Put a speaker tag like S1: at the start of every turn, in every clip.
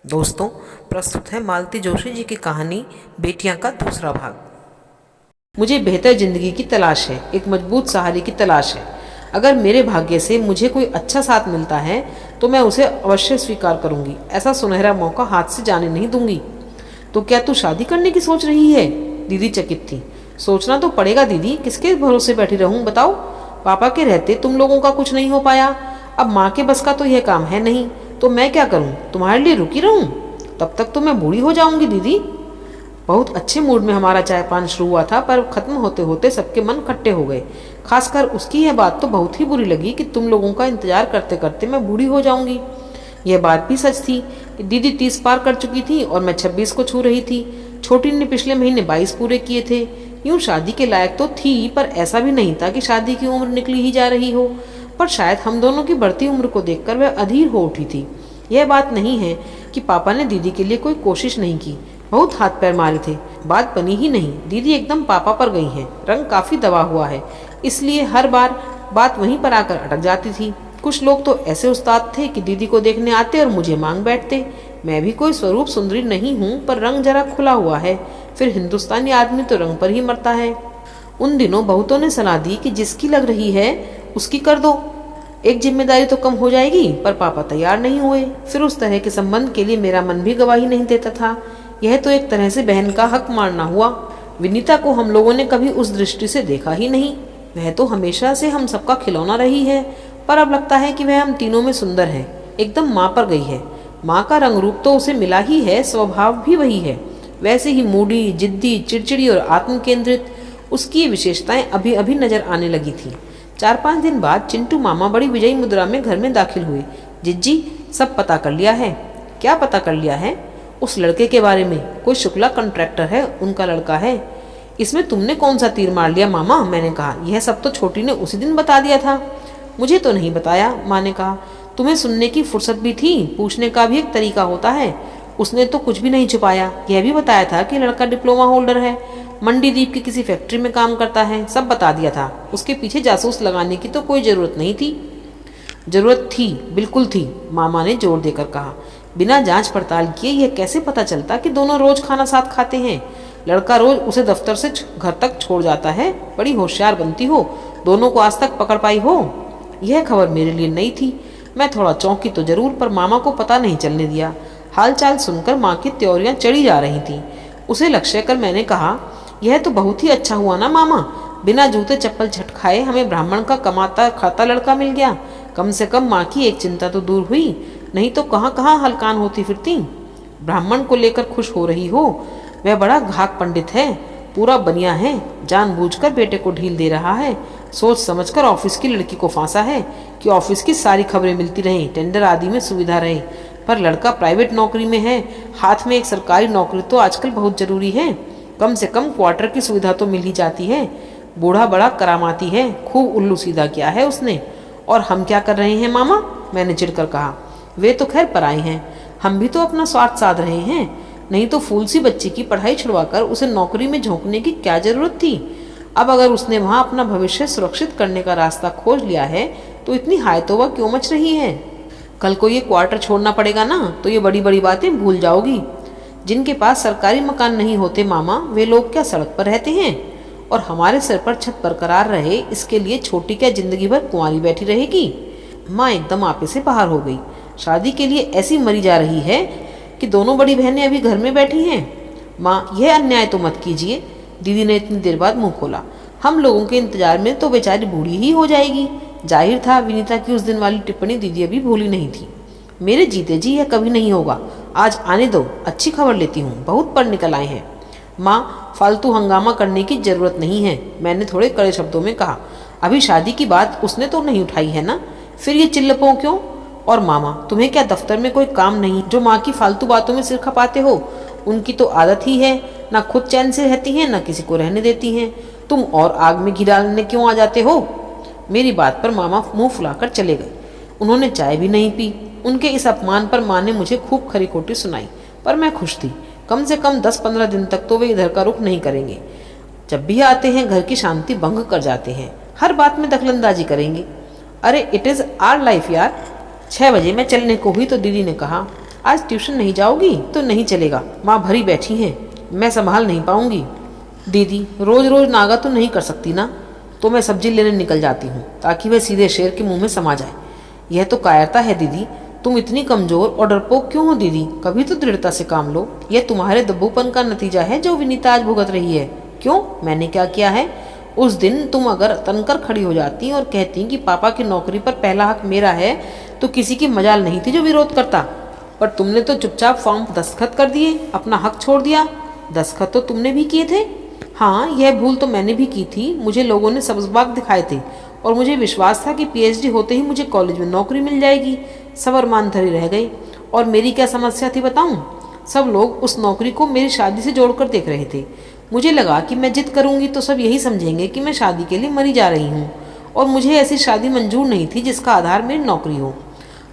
S1: दोस्तों, प्रस्तुत है मालती जोशी जी की कहानी बेटियां का दूसरा भाग। मुझे बेहतर जिंदगी की तलाश है, एक मजबूत सहारे की तलाश है। अगर मेरे भाग्य से मुझे कोई अच्छा साथ मिलता है तो मैं उसे अवश्य स्वीकार करूंगी। ऐसा सुनहरा मौका हाथ से जाने नहीं दूंगी। तो क्या तू शादी करने की सोच रही है? दीदी चकित थी। सोचना तो पड़ेगा दीदी, किसके भरोसे बैठी रहूं बताओ। पापा के रहते तुम लोगों का कुछ नहीं हो पाया, अब माँ के बस का तो यह काम है नहीं, तो मैं क्या करूं? तुम्हारे लिए रुकी रहूं? तब तक तो मैं बूढ़ी हो जाऊंगी दीदी। बहुत अच्छे मूड में हमारा चाय पान शुरू हुआ था, पर खत्म होते होते सबके मन खट्टे हो गए। खासकर उसकी यह बात तो बहुत ही बुरी लगी कि तुम लोगों का इंतजार करते करते मैं बूढ़ी हो जाऊंगी। यह बात भी सच थी कि दीदी 30 पार कर चुकी थी और मैं 26 को छू रही थी। छोटी ने पिछले महीने 22 पूरे किए थे। यूं शादी के लायक तो थी, पर ऐसा भी नहीं था कि शादी की उम्र निकली ही जा रही हो। पर शायद हम दोनों की बढ़ती उम्र को देखकर वह अधीर हो उठी थी। यह बात नहीं है कि पापा ने दीदी के लिए कोई कोशिश नहीं की, बहुत हाथ पैर मारे थे, बात बनी ही नहीं। दीदी एकदम पापा पर गई हैं। रंग काफी दबा हुआ है, इसलिए हर बार बात वहीं पर आकर अटक जाती थी। कुछ लोग तो ऐसे उस्ताद थे कि दीदी को देखने आते और मुझे मांग बैठते। मैं भी कोई स्वरूप सुंदरी नहीं हूँ, पर रंग जरा खुला हुआ है। फिर हिंदुस्तानी आदमी तो रंग पर ही मरता है। उन दिनों बहुतों ने सलाह दी कि जिसकी लग रही है उसकी कर दो, एक जिम्मेदारी तो कम हो जाएगी, पर पापा तैयार नहीं हुए। फिर उस तरह के संबंध के लिए मेरा मन भी गवाही नहीं देता था। यह तो एक तरह से बहन का हक मारना हुआ। विनीता को हम लोगों ने कभी उस दृष्टि से देखा ही नहीं। वह तो हमेशा से हम सबका खिलौना रही है, पर अब लगता है कि वह हम तीनों में सुंदर है। एकदम माँ पर गई है। माँ का रंग रूप तो उसे मिला ही है, स्वभाव भी वही है। वैसे ही मूडी, जिद्दी, चिड़चिड़ी और आत्म केंद्रित उसकी विशेषताएं अभी अभी नजर आने लगी थी। 4-5 दिन बाद चिंटू मामा बड़ी विजयी मुद्रा में घर में दाखिल हुए। जिज्जी, सब पता कर लिया है। क्या पता कर लिया है? उस लड़के के बारे में। कोई शुक्ला कॉन्ट्रैक्टर है, उनका लड़का है। इसमें तुमने कौन सा तीर मार लिया मामा? मैंने कहा। यह सब तो छोटी ने उसी दिन बता दिया था। मुझे तो नहीं बताया, माँ ने कहा। तुम्हें सुनने की फुर्सत भी थी, पूछने का भी एक तरीका होता है। उसने तो कुछ भी नहीं छुपाया, यह भी बताया था कि लड़का डिप्लोमा होल्डर है, मंडीदीप की किसी फैक्ट्री में काम करता है। सब बता दिया था। उसके पीछे जासूस लगाने की तो कोई जरूरत नहीं थी। जरूरत थी, बिल्कुल थी, मामा ने जोर देकर कहा। बिना जांच पड़ताल किए यह कैसे पता चलता कि दोनों रोज खाना साथ खाते हैं? लड़का रोज उसे दफ्तर से घर तक छोड़ जाता है। बड़ी होशियार बनती हो, दोनों को आज तक पकड़ पाई हो। यह खबर मेरे लिए नई थी। मैं थोड़ा चौंकी तो जरूर, पर मामा को पता नहीं चलने दिया। हालचाल सुनकर माँ की त्योरियां चढ़ी जा रही थी। उसे लक्ष्य कर मैंने कहा, यह तो बहुत ही अच्छा हुआ ना मामा, बिना जूते चप्पल झटकाए हमें ब्राह्मण का कमाता खाता लड़का मिल गया। कम से कम माँ की एक चिंता तो दूर हुई, नहीं तो कहाँ कहाँ हलकान होती फिरती। ब्राह्मण को लेकर खुश हो रही हो? वह बड़ा घाक पंडित है, पूरा बनिया है, जानबूझकर बेटे को ढील दे रहा है। सोच समझकर ऑफिस की लड़की को फांसा है कि ऑफिस की सारी खबरें मिलती रहें, टेंडर आदि में सुविधा रहे। पर लड़का प्राइवेट नौकरी में है, हाथ में एक सरकारी नौकरी तो आजकल बहुत जरूरी है। कम से कम क्वार्टर की सुविधा तो मिल ही जाती है। बूढ़ा बड़ा करामाती है, खूब उल्लू सीधा किया है उसने। और हम क्या कर रहे हैं मामा? मैंने चिढ़कर कहा। वे तो खैर पराए हैं, हम भी तो अपना स्वार्थ साध रहे हैं। नहीं तो फूल सी बच्ची की पढ़ाई छुड़वाकर उसे नौकरी में झोंकने की क्या जरूरत थी? अब अगर उसने वहां अपना भविष्य सुरक्षित करने का रास्ता खोज लिया है तो इतनी हाय तौबा क्यों मच रही है? कल को ये क्वार्टर छोड़ना पड़ेगा ना, तो ये बड़ी बड़ी बातें भूल जाओगी। जिनके पास सरकारी मकान नहीं होते मामा, वे लोग क्या सड़क पर रहते हैं? और हमारे सिर पर छत बरकरार रहे, इसके लिए छोटी क्या जिंदगी भर कुंवारी बैठी रहेगी? माँ एकदम आपे से बाहर हो गई। शादी के लिए ऐसी मरी जा रही है कि दोनों बड़ी बहनें अभी घर में बैठी हैं। माँ, यह अन्याय तो मत कीजिए। दीदी ने इतनी देर बाद मुंह खोला। हम लोगों के इंतजार में तो बेचारी बूढ़ी ही हो जाएगी। जाहिर था विनीता की उस दिन वाली टिप्पणी दीदी अभी भूली नहीं थी। मेरे जीते जी यह कभी नहीं होगा। आज आने दो, अच्छी खबर लेती हूँ, बहुत पढ़ निकल आए हैं। माँ, फालतू हंगामा करने की जरूरत नहीं है, मैंने थोड़े कड़े शब्दों में कहा। अभी शादी की बात उसने तो नहीं उठाई है ना, फिर ये चिल्लपों क्यों? और मामा, तुम्हें क्या दफ्तर में कोई काम नहीं जो माँ की फालतू बातों में सिर खपाते हो? उनकी तो आदत ही है, ना खुद चैन से रहती हैं, ना किसी को रहने देती हैं। तुम और आग में घी डालने क्यों आ जाते हो? मेरी बात पर मामा मुंह फुलाकर चले गए। उन्होंने चाय भी नहीं पी। उनके इस अपमान पर माँ ने मुझे खूब खरी खोटी सुनाई, पर मैं खुश थी। कम से कम 10-15 दिन तक तो वे इधर का रुख नहीं करेंगे। जब भी आते हैं घर की शांति भंग कर जाते हैं, हर बात में दखलंदाजी करेंगे। अरे इट इज आवर लाइफ यार। 6 बजे मैं चलने को हुई तो दीदी ने कहा, आज ट्यूशन नहीं जाओगी तो नहीं चलेगा, माँ भरी बैठी हैं, मैं संभाल नहीं पाऊंगी। दीदी रोज रोज नागा तो नहीं कर सकती ना, तो मैं सब्जी लेने निकल जाती हूँ ताकि वह सीधे शेर के मुंह में समा जाए। यह तो कायरता है दीदी, तुम इतनी कमजोर और डरपोक क्यों हो दीदी? कभी तो दृढ़ता से काम लो। यह तुम्हारे दब्बूपन का नतीजा है जो विनीता आज भुगत रही है। क्यों, मैंने क्या किया है? उस दिन तुम अगर तनकर खड़ी हो जाती और कहती कि पापा की नौकरी पर पहला हक मेरा है तो किसी की मजाल नहीं थी जो विरोध करता। पर तुमने तो चुपचाप फॉर्म दस्तखत कर दिए, अपना हक छोड़ दिया। दस्तखत तो तुमने भी किए थे। हाँ, यह भूल तो मैंने भी की थी। मुझे लोगों ने सब्ज़बाग दिखाए थे और मुझे विश्वास था कि पीएचडी होते ही मुझे कॉलेज में नौकरी मिल जाएगी। सब अरमान धरे रह गई। और मेरी क्या समस्या थी बताऊं? सब लोग उस नौकरी को मेरी शादी से जोड़कर देख रहे थे। मुझे लगा कि मैं जिद करूंगी तो सब यही समझेंगे कि मैं शादी के लिए मरी जा रही हूँ, और मुझे ऐसी शादी मंजूर नहीं थी जिसका आधार मेरी नौकरी हो।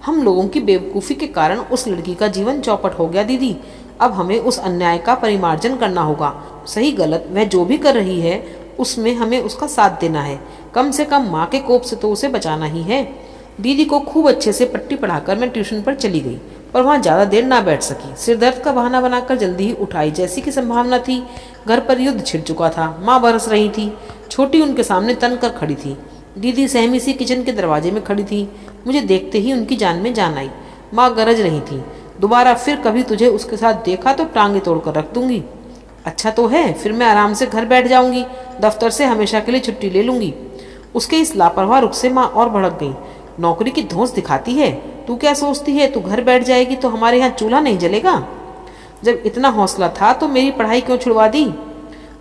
S1: हम लोगों की बेवकूफ़ी के कारण उस लड़की का जीवन चौपट हो गया दीदी। अब हमें उस अन्याय का परिमार्जन करना होगा। सही गलत वह जो भी कर रही है उसमें हमें उसका साथ देना है। कम से कम माँ के कोप से तो उसे बचाना ही है। दीदी को खूब अच्छे से पट्टी पढ़ाकर मैं ट्यूशन पर चली गई, पर वहाँ ज़्यादा देर ना बैठ सकी। सिर दर्द का बहाना बनाकर जल्दी ही उठाई जैसी की संभावना थी। घर पर युद्ध छिड़ चुका था। माँ बरस रही थी, छोटी उनके सामने तन कर खड़ी थी। दीदी सहमी सी किचन के दरवाजे में खड़ी थी। मुझे देखते ही उनकी जान में जान आई। माँ गरज रही थी, दोबारा फिर कभी तुझे उसके साथ देखा तो टांगे तोड़कर रख दूंगी। अच्छा तो है, फिर मैं आराम से घर बैठ जाऊंगी, दफ्तर से हमेशा के लिए छुट्टी ले लूंगी। उसके इस लापरवाह रुख से माँ और भड़क गई। नौकरी की धौंस दिखाती है। तू क्या सोचती है, तू घर बैठ जाएगी तो हमारे यहाँ चूल्हा नहीं जलेगा? जब इतना हौसला था तो मेरी पढ़ाई क्यों छुड़वा दी?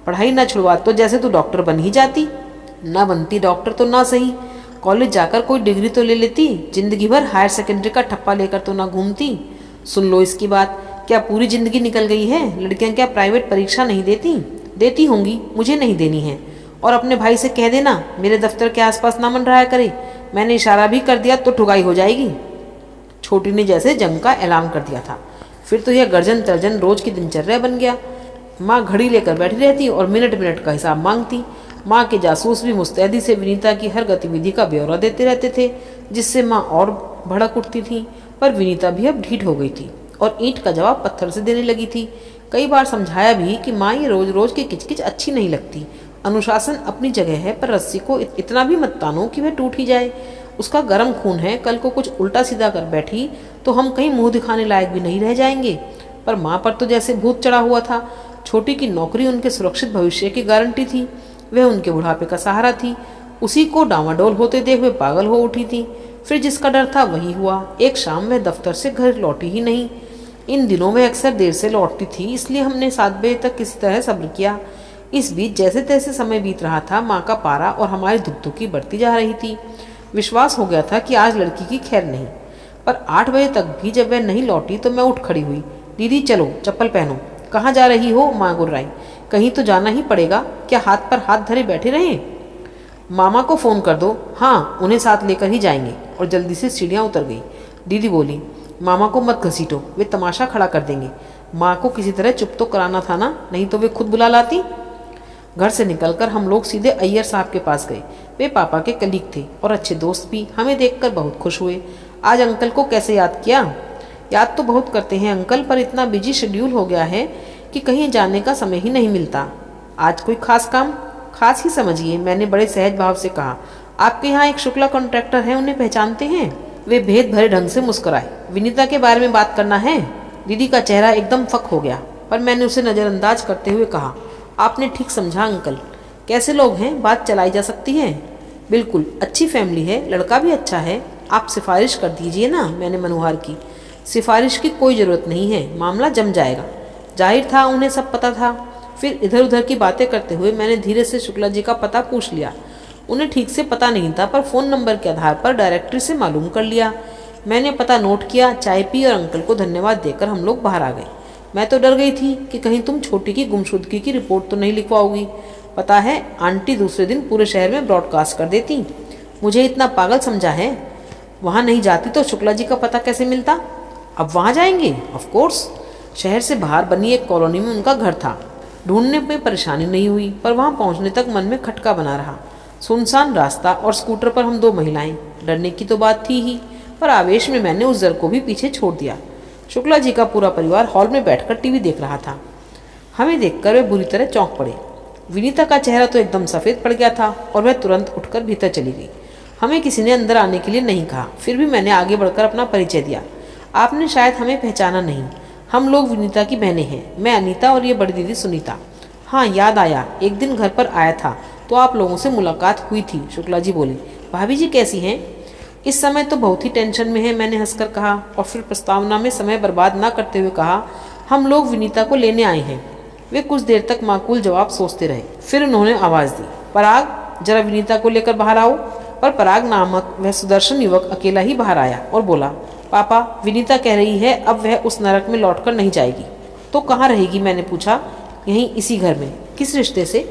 S1: पढ़ाई ना छुड़वा तो जैसे तू डॉक्टर बन ही जाती। ना बनती डॉक्टर तो ना सही, कॉलेज जाकर कोई डिग्री तो ले लेती। जिंदगी भर हायर सेकेंडरी का ठप्पा लेकर तो ना घूमती। सुन लो इसकी बात, क्या पूरी जिंदगी निकल गई है? लड़कियां क्या प्राइवेट परीक्षा नहीं देती? देती होंगी, मुझे नहीं देनी है। और अपने भाई से कह देना मेरे दफ्तर के आसपास ना मंडराया करे। मैंने इशारा भी कर दिया तो ठुकाई हो जाएगी। छोटी ने जैसे जंग का ऐलान कर दिया था। फिर तो यह गर्जन तर्जन रोज की दिनचर्या बन गया। माँ घड़ी लेकर बैठी रहती और मिनट मिनट का हिसाब मांगती। माँ के जासूस भी मुस्तैदी से विनीता की हर गतिविधि का ब्यौरा देते रहते थे, जिससे माँ और भड़क उठती थी। पर विनीता भी अब ढीठ हो गई थी और ईंट का जवाब पत्थर से देने लगी थी। कई बार समझाया भी कि माँ ये रोज रोज की किचकिच अच्छी नहीं लगती। अनुशासन अपनी जगह है, पर रस्सी को इतना भी मत तानो कि वह टूट ही जाए। उसका गर्म खून है, कल को कुछ उल्टा सीधा कर बैठी तो हम कहीं मुंह दिखाने लायक भी नहीं रह जाएंगे। पर माँ पर तो जैसे भूत चढ़ा हुआ था। छोटी की नौकरी उनके सुरक्षित भविष्य की गारंटी थी। वह उनके बुढ़ापे का सहारा थी। उसी को डामाडोल होते देख वे पागल हो उठी थी। फिर जिसका डर था वही हुआ। एक शाम वह दफ्तर से घर लौटी ही नहीं। इन दिनों में अक्सर देर से लौटती थी, इसलिए हमने 7 बजे तक किसी तरह सब्र किया। इस बीच जैसे तैसे समय बीत रहा था। माँ का पारा और हमारी धुकधुकी बढ़ती जा रही थी। विश्वास हो गया था कि आज लड़की की खैर नहीं। पर 8 बजे तक भी जब वह नहीं लौटी तो मैं उठ खड़ी हुई। दीदी चलो, चप्पल पहनो। कहाँ जा रही हो? माँ गुर्राई। कहीं तो जाना ही पड़ेगा, क्या हाथ पर हाथ धरे बैठे रहें? मामा को फ़ोन कर दो। हाँ, उन्हें साथ लेकर ही जाएंगे। और जल्दी से सीढ़ियाँ उतर गई। दीदी बोली, मामा को मत घसीटो, वे तमाशा खड़ा कर देंगे। माँ को किसी तरह चुप तो कराना था ना, नहीं तो वे खुद बुला लाती। घर से निकलकर हम लोग सीधे अय्यर साहब के पास गए। वे पापा के कलीग थे और अच्छे दोस्त भी। हमें देखकर बहुत खुश हुए। आज अंकल को कैसे याद किया? याद तो बहुत करते हैं अंकल, पर इतना बिजी शेड्यूल हो गया है कि कहीं जाने का समय ही नहीं मिलता। आज कोई खास काम? खास ही समझिए, मैंने बड़े सहज भाव से कहा। आपके यहाँ एक शुक्ला कॉन्ट्रैक्टर है, उन्हें पहचानते हैं? वे भेद भरे ढंग से मुस्कुराए। विनीता के बारे में बात करना है? दीदी का चेहरा एकदम फक हो गया, पर मैंने उसे नज़रअंदाज करते हुए कहा, आपने ठीक समझा अंकल। कैसे लोग हैं, बात चलाई जा सकती है? बिल्कुल, अच्छी फैमिली है, लड़का भी अच्छा है। आप सिफारिश कर दीजिए ना। मैंने मनोहार की। सिफारिश की कोई ज़रूरत नहीं है, मामला जम जाएगा। जाहिर था उन्हें सब पता था। फिर इधर उधर की बातें करते हुए मैंने धीरे से शुक्ला जी का पता पूछ लिया। उन्हें ठीक से पता नहीं था, पर फ़ोन नंबर के आधार पर डायरेक्टरी से मालूम कर लिया। मैंने पता नोट किया, चाय पी और अंकल को धन्यवाद देकर हम लोग बाहर आ गए। मैं तो डर गई थी कि कहीं तुम छोटी की गुमशुदगी की रिपोर्ट तो नहीं लिखवाओगी। पता है आंटी दूसरे दिन पूरे शहर में ब्रॉडकास्ट कर देती। मुझे इतना पागल समझा है? वहाँ नहीं जाती तो शुक्ला जी का पता कैसे मिलता? अब वहाँ जाएंगे? Of course. शहर से बाहर बनी एक कॉलोनी में उनका घर था। ढूंढने में परेशानी नहीं हुई, पर वहाँ पहुँचने तक मन में खटका बना रहा। सुनसान रास्ता और स्कूटर पर हम 2 महिलाएं। डरने की तो बात थी ही, पर आवेश में मैंने उस डर को भी पीछे छोड़ दिया। शुक्ला जी का पूरा परिवार हॉल में बैठकर टीवी देख रहा था। हमें देखकर वे बुरी तरह चौंक पड़े। विनीता का चेहरा तो एकदम सफ़ेद पड़ गया था और वह तुरंत उठकर भीतर चली गई। हमें किसी ने अंदर आने के लिए नहीं कहा, फिर भी मैंने आगे बढ़कर अपना परिचय दिया। आपने शायद हमें पहचाना नहीं, हम लोग विनीता की बहनें हैं। मैं अनीता और ये बड़ी दीदी सुनीता। हाँ, याद आया, एक दिन घर पर आया था तो आप लोगों से मुलाकात हुई थी, शुक्ला जी बोले। भाभी जी कैसी हैं? इस समय तो बहुत ही टेंशन में है, मैंने हंसकर कहा और फिर प्रस्तावना में समय बर्बाद न करते हुए कहा, हम लोग विनीता को लेने आए हैं। वे कुछ देर तक माकूल जवाब सोचते रहे, फिर उन्होंने आवाज़ दी, पराग जरा विनीता को लेकर बाहर आओ। पर पराग नामक वह सुदर्शन युवक अकेला ही बाहर आया और बोला, पापा विनीता कह रही है अब वह उस नरक में लौटकर नहीं जाएगी। तो कहाँ रहेगी? मैंने पूछा। यहीं इसी घर में। किस रिश्ते से?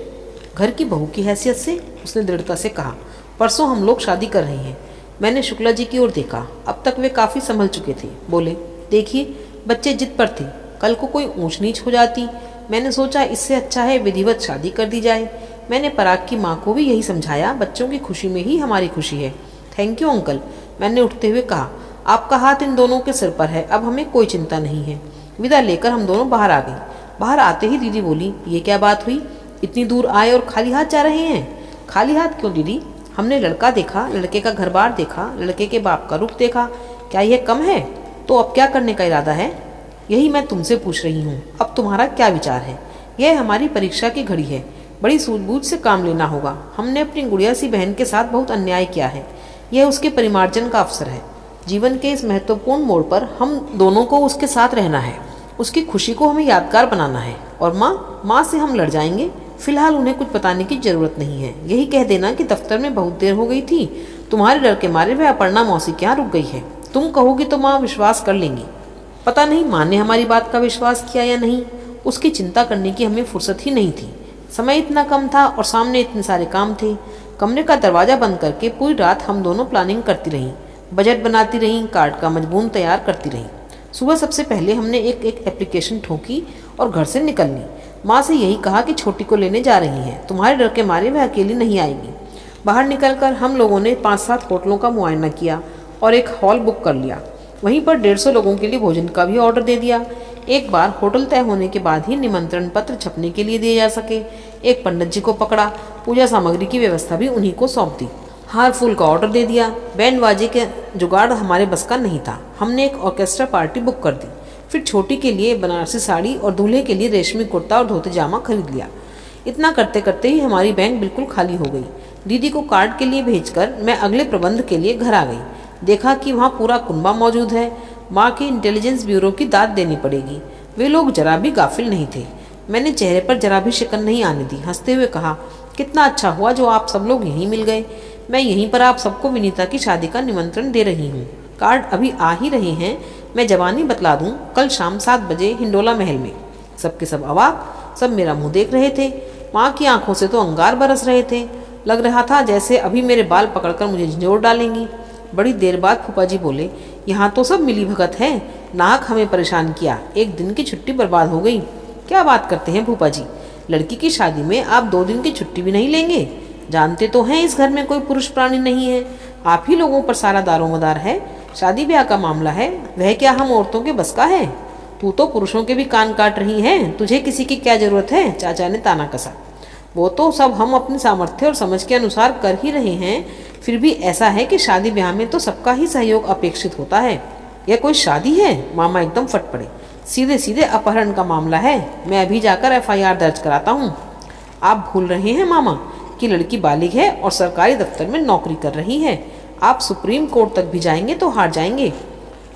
S1: घर की बहू की हैसियत से, उसने दृढ़ता से कहा। परसों हम लोग शादी कर रहे हैं। मैंने शुक्ला जी की ओर देखा। अब तक वे काफ़ी संभल चुके थे। बोले, देखिए बच्चे जिद पर थे, कल को कोई ऊंच नीच हो जाती। मैंने सोचा इससे अच्छा है विधिवत शादी कर दी जाए। मैंने पराग की माँ को भी यही समझाया, बच्चों की खुशी में ही हमारी खुशी है। थैंक यू अंकल, मैंने उठते हुए कहा। आपका हाथ इन दोनों के सिर पर है, अब हमें कोई चिंता नहीं है। विदा लेकर हम दोनों बाहर आ गए। बाहर आते ही दीदी बोली, ये क्या बात हुई, इतनी दूर आए और खाली हाथ जा रहे हैं? खाली हाथ क्यों दीदी? हमने लड़का देखा, लड़के का घर बार देखा, लड़के के बाप का रुख देखा। क्या यह कम है? तो अब क्या करने का इरादा है? यही मैं तुमसे पूछ रही हूँ, अब तुम्हारा क्या विचार है? यह हमारी परीक्षा की घड़ी है, बड़ी सूझबूझ से काम लेना होगा। हमने अपनी गुड़िया सी बहन के साथ बहुत अन्याय किया है, यह उसके परिमार्जन का अवसर है। जीवन के इस महत्वपूर्ण मोड़ पर हम दोनों को उसके साथ रहना है, उसकी खुशी को हमें यादगार बनाना है। और माँ से हम लड़ जाएंगे। फिलहाल उन्हें कुछ बताने की जरूरत नहीं है। यही कह देना कि दफ्तर में बहुत देर हो गई थी, तुम्हारे डर के मारे वह अपर्णा मौसी के यहाँ रुक गई है। तुम कहोगी तो माँ विश्वास कर लेंगी। पता नहीं माँ ने हमारी बात का विश्वास किया या नहीं। उसकी चिंता करने की हमें फुर्सत ही नहीं थी। समय इतना कम था और सामने इतने सारे काम थे। कमरे का दरवाज़ा बंद करके पूरी रात हम दोनों प्लानिंग करती रहीं, बजट बनाती रहीं, कार्ड का मजमून तैयार करती रहीं। सुबह सबसे पहले हमने एक एप्लीकेशन ठोकी और घर से निकल ली। माँ से यही कहा कि छोटी को लेने जा रही हैं, तुम्हारे डर के मारे वह अकेली नहीं आएगी। बाहर निकलकर हम लोगों ने 5-7 होटलों का मुआयना किया और एक हॉल बुक कर लिया। वहीं पर 150 लोगों के लिए भोजन का भी ऑर्डर दे दिया। एक बार होटल तय होने के बाद ही निमंत्रण पत्र छपने के लिए दिए जा सके। एक पंडित जी को पकड़ा, पूजा सामग्री की व्यवस्था भी उन्हीं को सौंप दी। हार फूल का ऑर्डर दे दिया। बैंड बाजे के जुगाड़ हमारे बस का नहीं था। हमने एक ऑर्केस्ट्रा पार्टी बुक कर दी। फिर छोटी के लिए बनारसी साड़ी और दूल्हे के लिए रेशमी कुर्ता और धोती जामा खरीद लिया। इतना करते करते ही हमारी बैंक बिल्कुल खाली हो गई। दीदी को कार्ड के लिए भेजकर मैं अगले प्रबंध के लिए घर आ गई। देखा कि वहाँ पूरा कुनबा मौजूद है। माँ की इंटेलिजेंस ब्यूरो की दाद देनी पड़ेगी। वे लोग जरा भी गाफिल नहीं थे। मैंने चेहरे पर जरा भी शिकन नहीं आने दी। हंसते हुए कहा, कितना अच्छा हुआ जो आप सब लोग यहीं मिल गए। मैं यहीं पर आप सबको विनीता की शादी का निमंत्रण दे रही हूँ। कार्ड अभी आ ही रहे हैं। मैं जवानी बतला दूँ, कल शाम 7 बजे हिंडोला महल में। सबके सब अवाक, सब मेरा मुँह देख रहे थे। माँ की आंखों से तो अंगार बरस रहे थे। लग रहा था जैसे अभी मेरे बाल पकड़कर मुझे झंझोर डालेंगी। बड़ी देर बाद फूफा जी बोले, यहाँ तो सब मिली भगत है, नाहक हमें परेशान किया, एक दिन की छुट्टी बर्बाद हो गई। क्या बात करते हैं फूफा जी, लड़की की शादी में आप 2 दिन की छुट्टी भी नहीं लेंगे? जानते तो हैं इस घर में कोई पुरुष प्राणी नहीं है, आप ही लोगों पर सारा दारोमदार है। शादी ब्याह का मामला है, वह क्या हम औरतों के बस का है? तू तो पुरुषों के भी कान काट रही है, तुझे किसी की क्या जरूरत है? चाचा ने ताना कसा। वो तो सब हम अपनी सामर्थ्य और समझ के अनुसार कर ही रहे हैं। फिर भी ऐसा है कि शादी ब्याह में तो सबका ही सहयोग अपेक्षित होता है। यह कोई शादी है? मामा एकदम फट पड़े। सीधे सीधे अपहरण का मामला है। मैं अभी जाकर FIR दर्ज कराता हूँ। आप भूल रहे हैं मामा कि लड़की बालिग है और सरकारी दफ्तर में नौकरी कर रही है। आप सुप्रीम कोर्ट तक भी जाएंगे तो हार जाएंगे।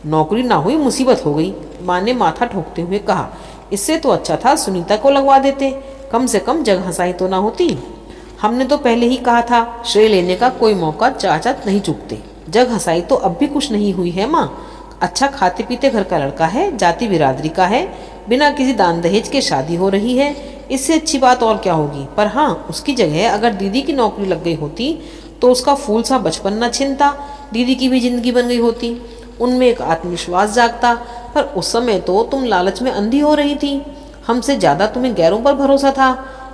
S1: नौकरी ना हुई मुसीबत हो गई, माँ ने माथा ठोकते हुए कहा। इससे तो अच्छा था सुनीता को लगवा देते, कम से कम जग हंसाई तो ना होती। हमने तो पहले ही कहा था, श्रेय लेने का कोई मौका चाचा नहीं चूकते। जग हंसाई तो अब भी कुछ नहीं हुई है माँ। अच्छा खाते पीते घर का लड़का है, जाति बिरादरी का है, बिना किसी दान दहेज के शादी हो रही है। इससे अच्छी बात और क्या होगी। पर हाँ, उसकी जगह अगर दीदी की नौकरी लग गई होती तो उसका फूल सा बचपन न छिनता, दीदी की भी जिंदगी बन गई होती, उनमें एक आत्मविश्वास जागता। पर उस समय तो तुम लालच में अंधी हो रही थी। हमसे ज़्यादा तुम्हें गैरों पर भरोसा था,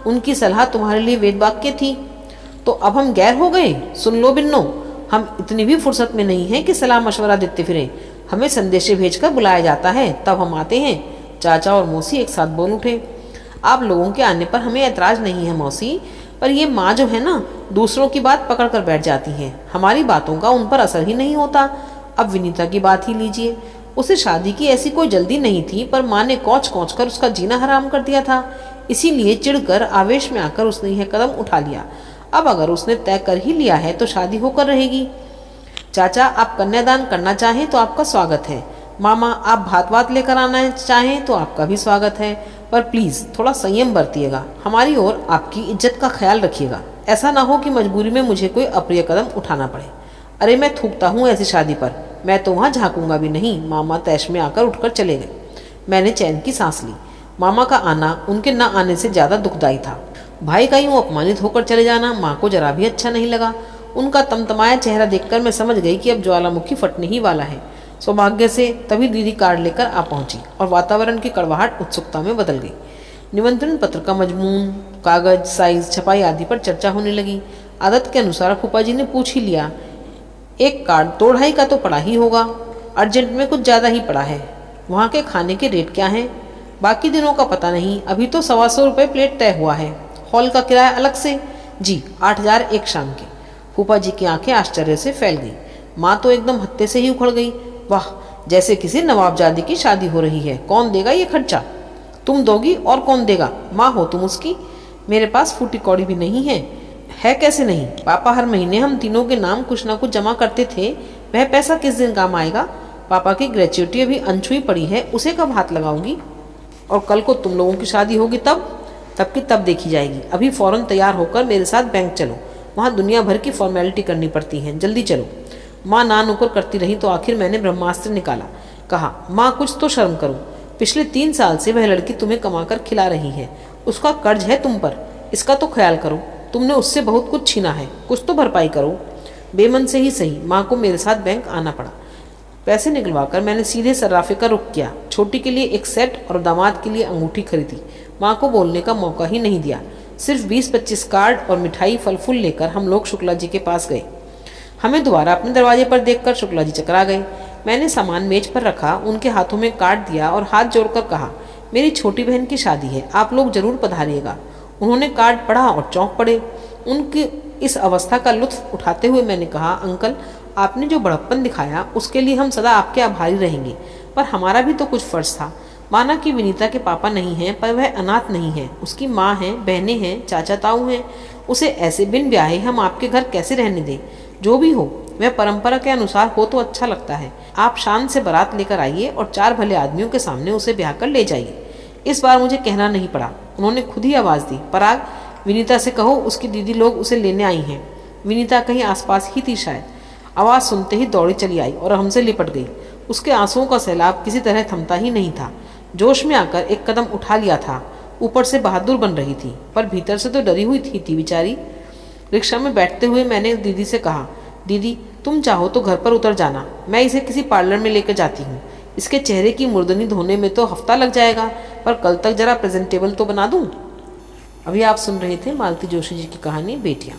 S1: उनकी सलाह तुम्हारे लिए वेद वाक्य थी। तो अब हम गैर हो गए। सुन लो बिन्नो, हम इतनी भी फुर्सत में नहीं हैं कि सलाह मशवरा देते फिरें। हमें संदेशे भेजकर बुलाया जाता है, तब हम आते हैं। चाचा और मौसी एक साथ बोल उठे। आप लोगों के आने पर हमें ऐतराज नहीं है मौसी, पर ये माँ जो है ना, दूसरों की बात पकड़ कर बैठ जाती हैं। हमारी बातों का उन पर असर ही नहीं होता। अब विनीता की बात ही लीजिए। उसे शादी की ऐसी कोई जल्दी नहीं थी, पर माँ ने कौच कौच कर उसका जीना हराम कर दिया था। इसीलिए चिढ़कर आवेश में आकर उसने यह कदम उठा लिया। अब अगर उसने तय कर ही लिया है तो शादी होकर रहेगी। चाचा, आप कन्यादान करना चाहें तो आपका स्वागत है। मामा, आप भात वात लेकर आना चाहें तो आपका भी स्वागत है, पर प्लीज़ थोड़ा संयम बरतिएगा। हमारी और आपकी इज्जत का ख्याल रखिएगा। ऐसा ना हो कि मजबूरी में मुझे कोई अप्रिय कदम उठाना पड़े। अरे मैं थूकता हूँ ऐसी शादी पर, मैं तो वहाँ झाँकूंगा भी नहीं। मामा तैश में आकर उठकर चले गए। मैंने चैन की सांस ली। मामा का आना उनके न आने से ज़्यादा दुखदायी था। भाई का यूँ अपमानित होकर चले जाना माँ को जरा भी अच्छा नहीं लगा। उनका तमतमाया चेहरा देखकर मैं समझ गई कि अब ज्वालामुखी फटने ही वाला है। सौभाग्य से तभी दीदी कार्ड लेकर आ पहुंची और वातावरण की कड़वाहट उत्सुकता में बदल गई। निमंत्रण पत्र का मजमून, कागज, साइज, छपाई आदि पर चर्चा होने लगी। आदत के अनुसार फूफा जी ने पूछ ही लिया, एक कार्ड 2-2.5 का तो पड़ा ही होगा, अर्जेंट में कुछ ज़्यादा ही पड़ा है। वहाँ के खाने के रेट क्या हैं? बाकी दिनों का पता नहीं, अभी तो 125 रुपये प्लेट तय हुआ है। हॉल का किराया अलग से? जी, 8,000 एक शाम के। फूफा जी की आंखें आश्चर्य से फैल गई। माँ तो एकदम हत्थे से ही उखड़ गई। वाह, जैसे किसी नवाबजादी की शादी हो रही है। कौन देगा ये खर्चा? तुम दोगी और कौन देगा? माँ हो तुम उसकी। मेरे पास फूटी कौड़ी भी नहीं है। है कैसे नहीं? पापा हर महीने हम तीनों के नाम कुछ ना कुछ जमा करते थे। वह पैसा किस दिन काम आएगा? पापा की ग्रेच्युटी अभी अनछुई पड़ी है, उसे कब हाथ लगाऊंगी? और कल को तुम लोगों की शादी होगी तब की तब देखी जाएगी। अभी फौरन तैयार होकर मेरे साथ बैंक चलो, वहाँ दुनिया भर की फॉर्मेलिटी करनी पड़ती है। जल्दी चलो। माँ ना नुकर करती रही तो आखिर मैंने ब्रह्मास्त्र निकाला। कहा, माँ कुछ तो शर्म करो। पिछले 3 साल से वह लड़की तुम्हें कमाकर खिला रही है। उसका कर्ज है तुम पर, इसका तो ख्याल करो। तुमने उससे बहुत कुछ छीना है, कुछ तो भरपाई करो। बेमन से ही सही, माँ को मेरे साथ बैंक आना पड़ा। पैसे निकलवाकर मैंने सीधे सर्राफे का रुख किया। छोटी के लिए एक सेट और दामाद के लिए अंगूठी खरीदी। माँ को बोलने का मौका ही नहीं दिया। सिर्फ 20-25 कार्ड और मिठाई फल फूल लेकर हम लोग शुक्ला जी के पास गए। हमें दोबारा अपने दरवाजे पर देखकर शुक्ला जी चकरा गए। मैंने सामान मेज पर रखा, उनके हाथों में कार्ड दिया और हाथ जोड़कर कहा, मेरी छोटी बहन की शादी है, आप लोग जरूर पधारिएगा। उन्होंने कार्ड पढ़ा और चौंक पड़े। उनकी इस अवस्था का लुत्फ उठाते हुए मैंने कहा, अंकल, आपने जो बड़प्पन दिखाया उसके लिए हम सदा आपके आभारी रहेंगे, पर हमारा भी तो कुछ फर्ज था। माना कि विनीता के पापा नहीं हैं, पर वह अनाथ नहीं है। उसकी माँ है, बहनें हैं, चाचा ताऊ हैं। उसे ऐसे बिन ब्याहे हम आपके घर कैसे रहने दें? जो भी हो, वह परंपरा के अनुसार हो तो अच्छा लगता है। आप शान से बारात लेकर आइए और 4 भले आदमियों के सामने उसे ब्याह कर ले जाइए। इस बार मुझे कहना नहीं पड़ा, उन्होंने खुद ही आवाज़ दी, पराग, विनीता से कहो उसकी दीदी लोग उसे लेने आई हैं। विनीता कहीं आसपास ही थी शायद। आवाज़ सुनते ही दौड़ी चली आई और हमसे लिपट गई। उसके आंसुओं का सैलाब किसी तरह थमता ही नहीं था। जोश में आकर एक कदम उठा लिया था। ऊपर से बहादुर बन रही थी, पर भीतर से तो डरी हुई थी बेचारी। रिक्शा में बैठते हुए मैंने दीदी से कहा, दीदी तुम चाहो तो घर पर उतर जाना, मैं इसे किसी पार्लर में लेकर जाती हूँ। इसके चेहरे की मुर्दनी धोने में तो हफ्ता लग जाएगा, पर कल तक जरा प्रेजेंटेबल तो बना दूँ। अभी आप सुन रहे थे मालती जोशी जी की कहानी बेटियाँ।